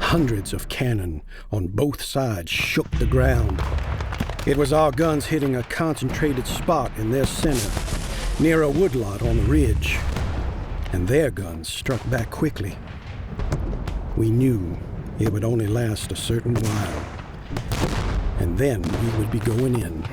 Hundreds of cannon on both sides shook the ground. It was our guns hitting a concentrated spot in their center, near a woodlot on the ridge, and their guns struck back quickly. We knew it would only last a certain while, and then we would be going in.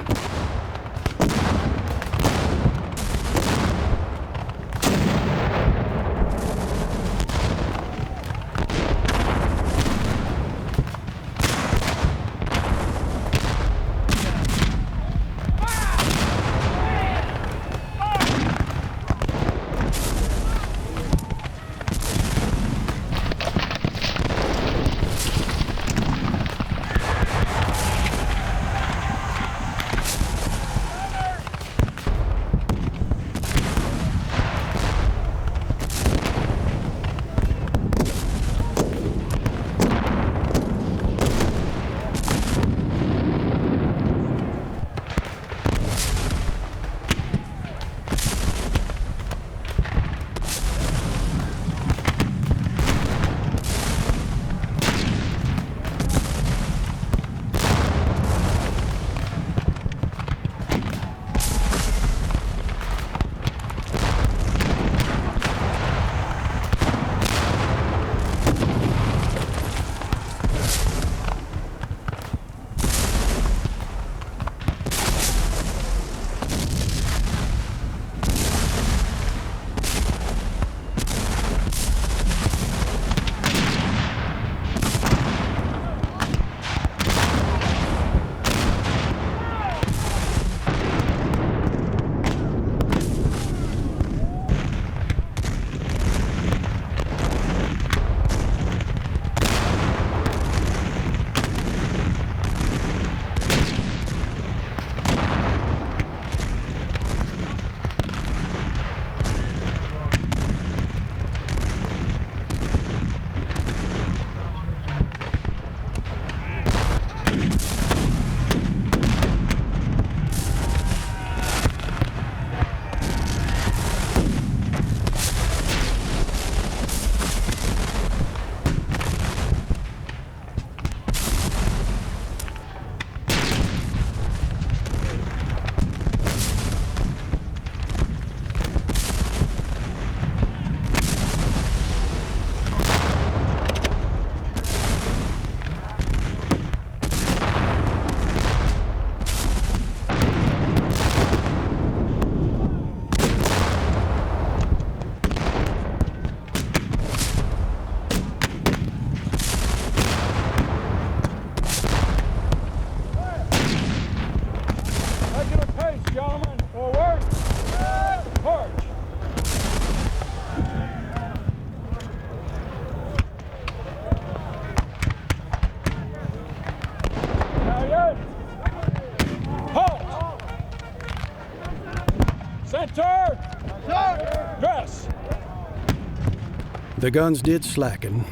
The guns did slacken,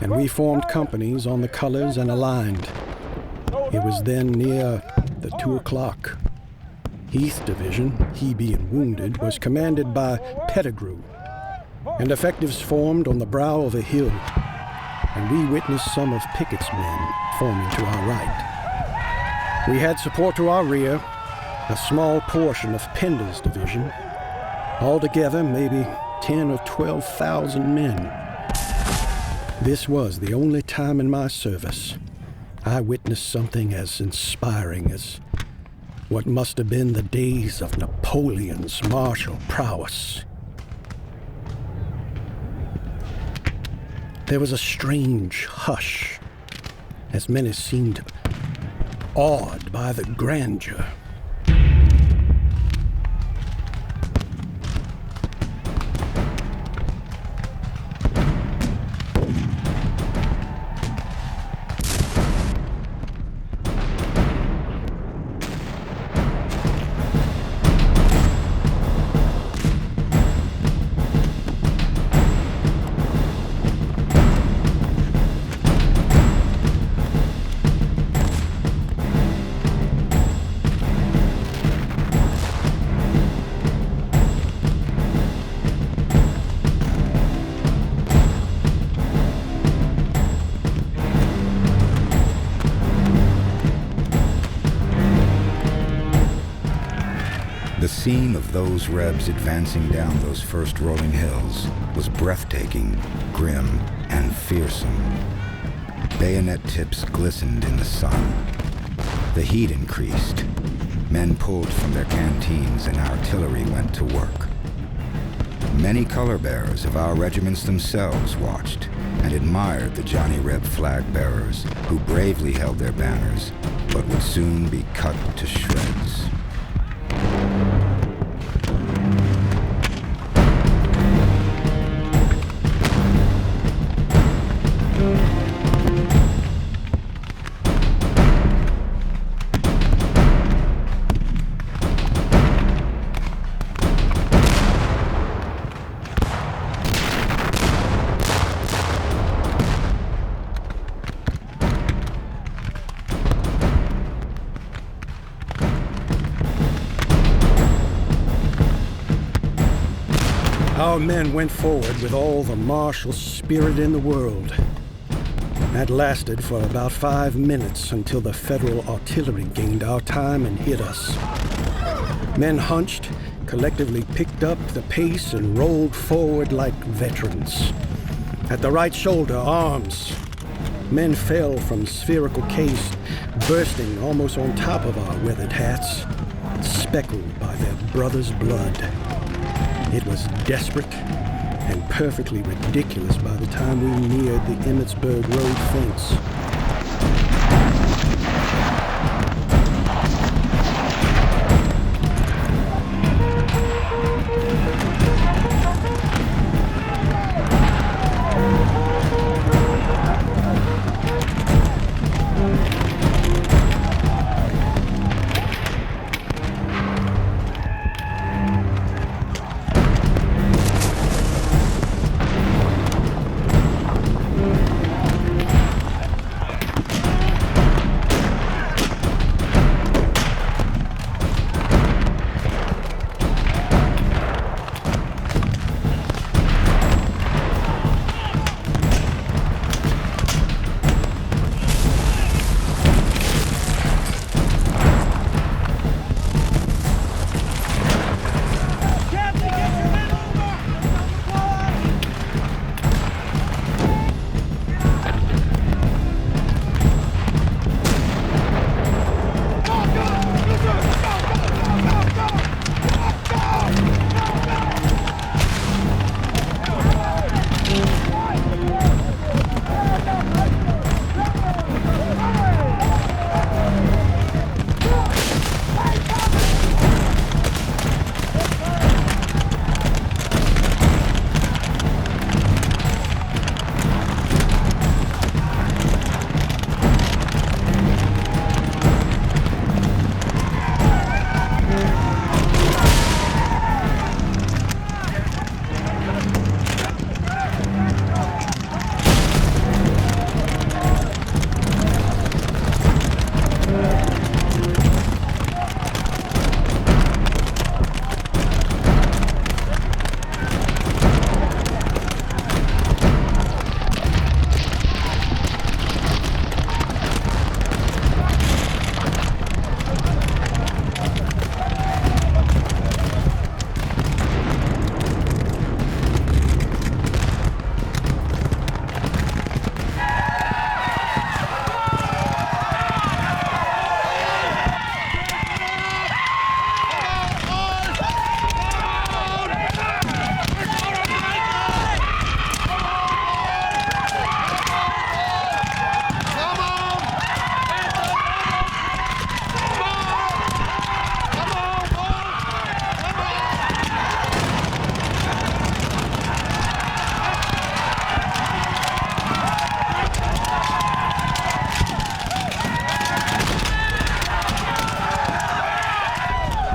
and we formed companies on the colors and aligned. It was then near the 2 o'clock. Heath's division, he being wounded, was commanded by Pettigrew, and effectives formed on the brow of a hill, and we witnessed some of Pickett's men forming to our right. We had support to our rear, a small portion of Pender's division, altogether maybe 10 or 12,000 men. This was the only time in my service I witnessed something as inspiring as what must have been the days of Napoleon's martial prowess. There was a strange hush, as many seemed awed by the grandeur. The scene of those Rebs advancing down those first rolling hills was breathtaking, grim, and fearsome. Bayonet tips glistened in the sun. The heat increased. Men pulled from their canteens and artillery went to work. Many color bearers of our regiments themselves watched and admired the Johnny Reb flag bearers who bravely held their banners, but would soon be cut to shreds. Our men went forward with all the martial spirit in the world. That lasted for about 5 minutes until the Federal artillery gained our time and hit us. Men hunched, collectively picked up the pace and rolled forward like veterans. At the right shoulder, arms. Men fell from spherical case, bursting almost on top of our weathered hats, speckled by their brothers' blood. It was desperate and perfectly ridiculous by the time we neared the Emmitsburg Road fence.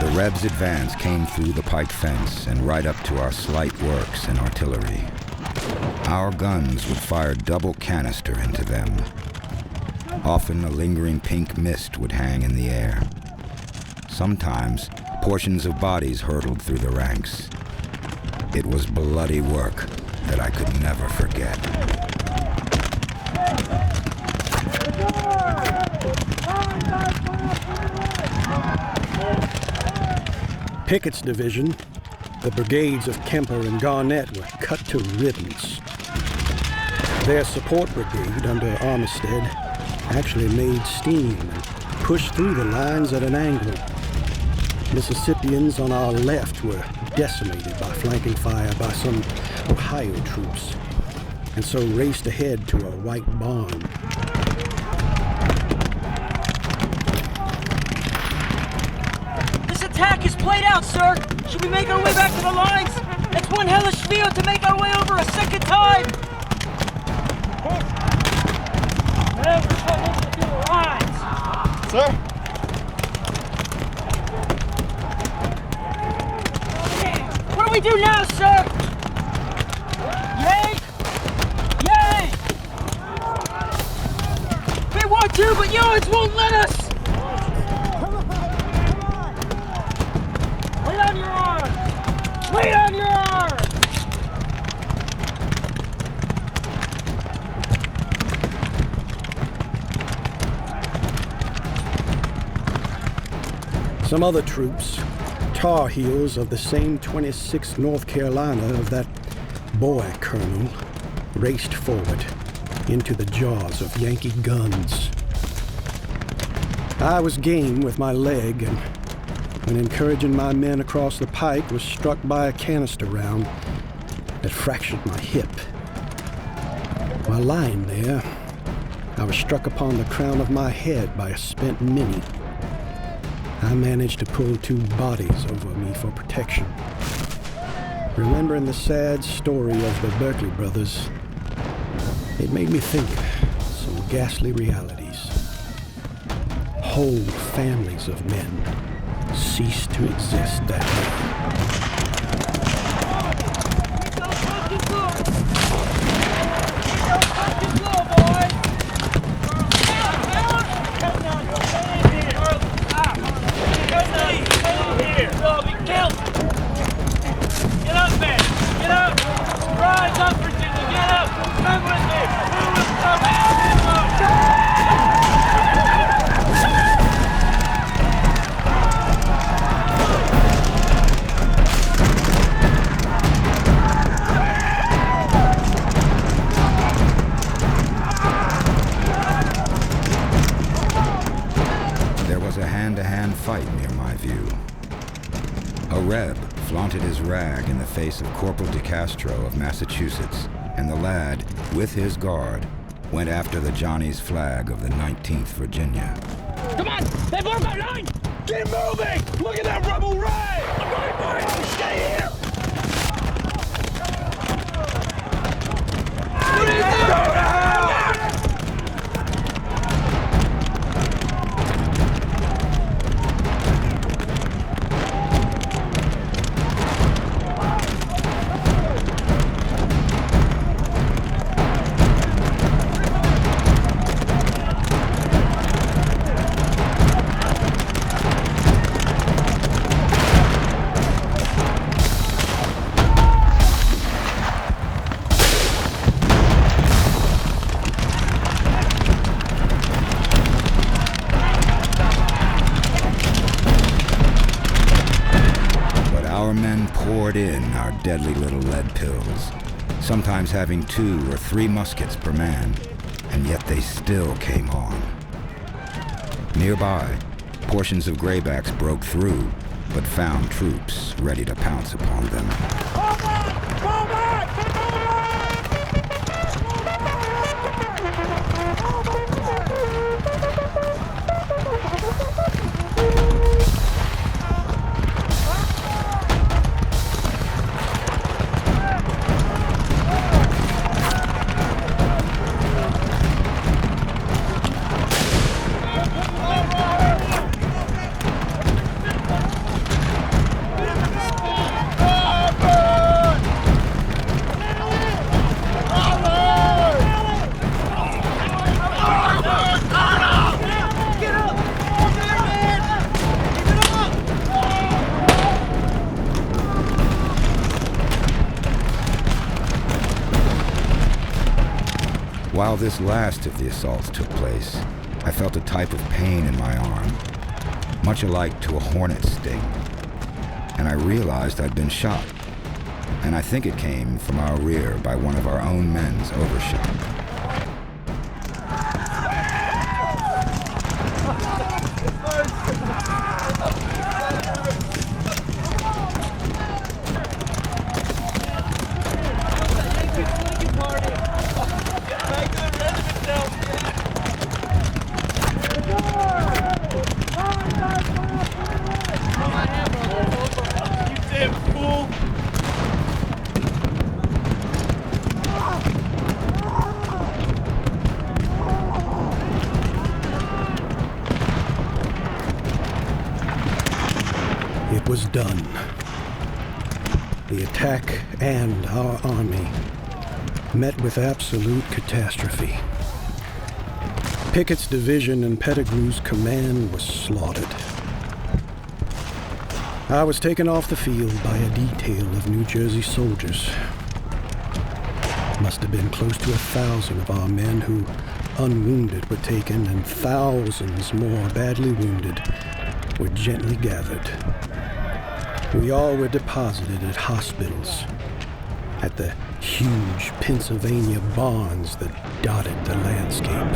The Rebs' advance came through the pike fence and right up to our slight works and artillery. Our guns would fire double canister into them. Often a lingering pink mist would hang in the air. Sometimes portions of bodies hurtled through the ranks. It was bloody work that I could never forget. Pickett's division, the brigades of Kemper and Garnett, were cut to ribbons. Their support brigade under Armistead actually made steam and pushed through the lines at an angle. Mississippians on our left were decimated by flanking fire by some Ohio troops, and so raced ahead to a white barn. This attack is played out, sir! Should we make our way back to the lines? That's one hellish field to make our way over a second time! Sir? What do we do now, sir? Yay! Yay! We want to, but yours won't let us! Wait on your arms! Wait on your arms! Some other troops, Tar Heels of the same 26th North Carolina of that boy colonel, raced forward into the jaws of Yankee guns. I was game with my leg, and when encouraging my men across the pike, was struck by a canister round that fractured my hip. While lying there, I was struck upon the crown of my head by a spent Mini. I managed to pull two bodies over me for protection. Remembering the sad story of the Berkeley brothers, it made me think of some ghastly realities. Whole families of men ceased to exist that day. Fight near my view. A Reb flaunted his rag in the face of Corporal DeCastro of Massachusetts, and the lad, with his guard, went after the Johnny's flag of the 19th Virginia. Come on! They've broke our line! Keep moving! Look at that rebel rag! Boy, stay here! What is that? In our deadly little lead pills, sometimes having 2 or 3 muskets per man, and yet they still came on. Nearby, portions of graybacks broke through, but found troops ready to pounce upon them. While this last of the assaults took place, I felt a type of pain in my arm, much alike to a hornet sting. and I realized I'd been shot. And I think it came from our rear by one of our own men's overshot. It was done. The attack and our army met with absolute catastrophe. Pickett's division and Pettigrew's command was slaughtered. I was taken off the field by a detail of New Jersey soldiers. Must have been close to 1,000 of our men who, unwounded, were taken, and thousands more badly wounded were gently gathered. We all were deposited at hospitals, at the huge Pennsylvania barns that dotted the landscape.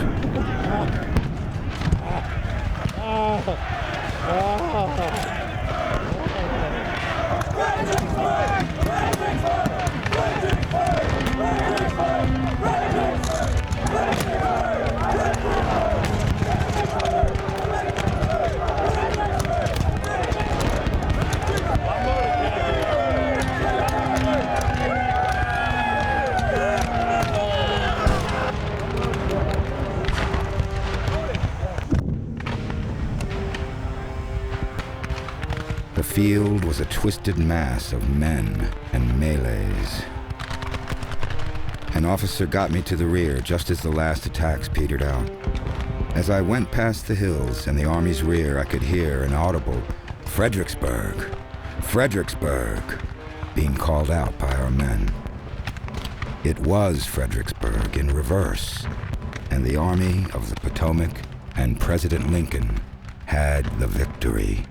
The field was a twisted mass of men and melees. An officer got me to the rear just as the last attacks petered out. As I went past the hills and the army's rear, I could hear an audible "Fredericksburg, Fredericksburg," being called out by our men. It was Fredericksburg in reverse, and the Army of the Potomac and President Lincoln had the victory.